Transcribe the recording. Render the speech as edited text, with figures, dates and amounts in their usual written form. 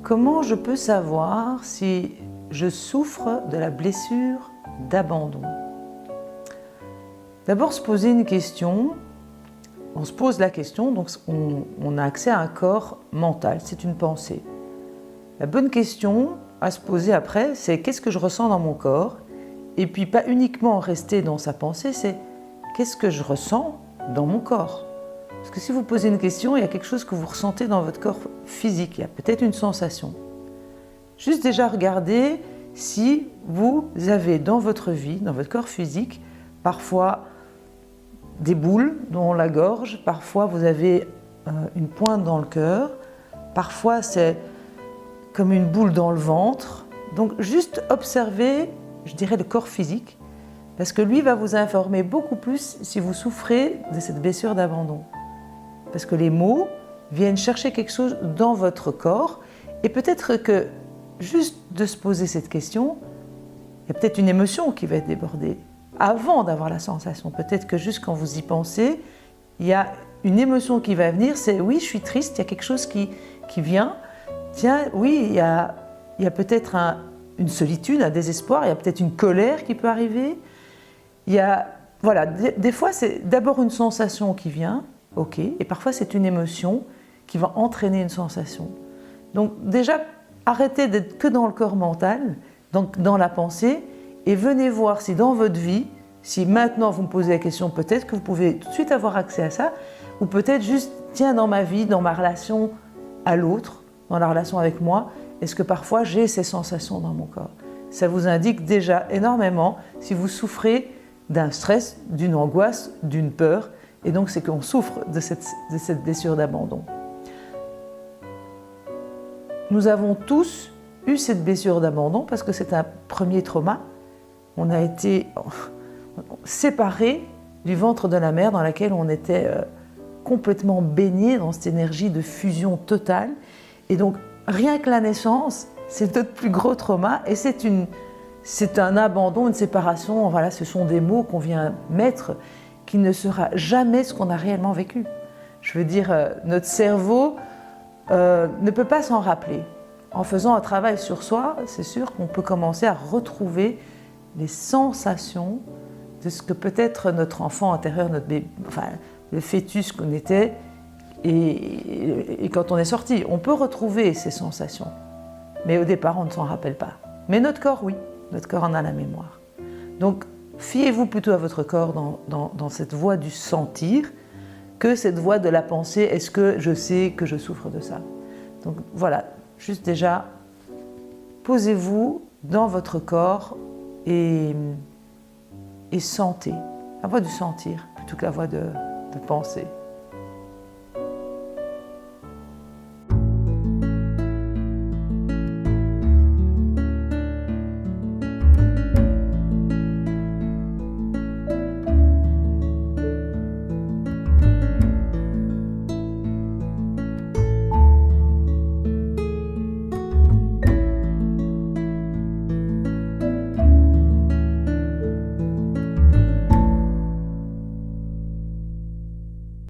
Comment je peux savoir si je souffre de la blessure d'abandon? D'abord se poser une question. On se pose la question, donc on a accès à un corps mental, c'est une pensée. La bonne question à se poser après, c'est qu'est-ce que je ressens dans mon corps? Et puis pas uniquement rester dans sa pensée, c'est qu'est-ce que je ressens dans mon corps? Parce que si vous posez une question, il y a quelque chose que vous ressentez dans votre corps physique, il y a peut-être une sensation. Juste déjà regarder si vous avez dans votre vie, dans votre corps physique, parfois des boules dans la gorge, parfois vous avez une pointe dans le cœur, parfois c'est comme une boule dans le ventre. Donc juste observer, je dirais, le corps physique, parce que lui va vous informer beaucoup plus si vous souffrez de cette blessure d'abandon. Parce que les mots viennent chercher quelque chose dans votre corps, et peut-être que juste de se poser cette question, il y a peut-être une émotion qui va être débordée avant d'avoir la sensation. Peut-être que juste quand vous y pensez, il y a une émotion qui va venir, c'est oui, je suis triste, il y a quelque chose qui vient. Tiens, oui, il y a peut-être une solitude, un désespoir, il y a peut-être une colère qui peut arriver. Il y a, voilà, des fois c'est d'abord une sensation qui vient, ok, et parfois c'est une émotion qui va entraîner une sensation. Donc déjà, arrêtez d'être que dans le corps mental, donc dans la pensée, et venez voir si dans votre vie, si maintenant vous me posez la question, peut-être que vous pouvez tout de suite avoir accès à ça, ou peut-être juste, tiens, dans ma vie, dans ma relation à l'autre, dans la relation avec moi, est-ce que parfois j'ai ces sensations dans mon corps? Ça vous indique déjà énormément si vous souffrez d'un stress, d'une angoisse, d'une peur, et donc c'est qu'on souffre de cette blessure d'abandon. Nous avons tous eu cette blessure d'abandon parce que c'est un premier trauma. On a été séparés du ventre de la mère dans laquelle on était complètement baigné dans cette énergie de fusion totale. Et donc, rien que la naissance, c'est notre plus gros trauma et c'est un abandon, une séparation. Voilà, ce sont des mots qu'on vient mettre qui ne sera jamais ce qu'on a réellement vécu. Je veux dire, notre cerveau ne peut pas s'en rappeler. En faisant un travail sur soi, c'est sûr qu'on peut commencer à retrouver les sensations de ce que peut être notre enfant intérieur, notre bébé, enfin le fœtus qu'on était, et quand on est sorti, on peut retrouver ces sensations. Mais au départ, on ne s'en rappelle pas. Mais notre corps, oui, notre corps en a la mémoire. Donc, fiez-vous plutôt à votre corps dans cette voie du sentir que cette voie de la pensée, est-ce que je sais que je souffre de ça? Donc voilà, juste déjà, posez-vous dans votre corps et sentez, la voie du sentir plutôt que la voie de penser.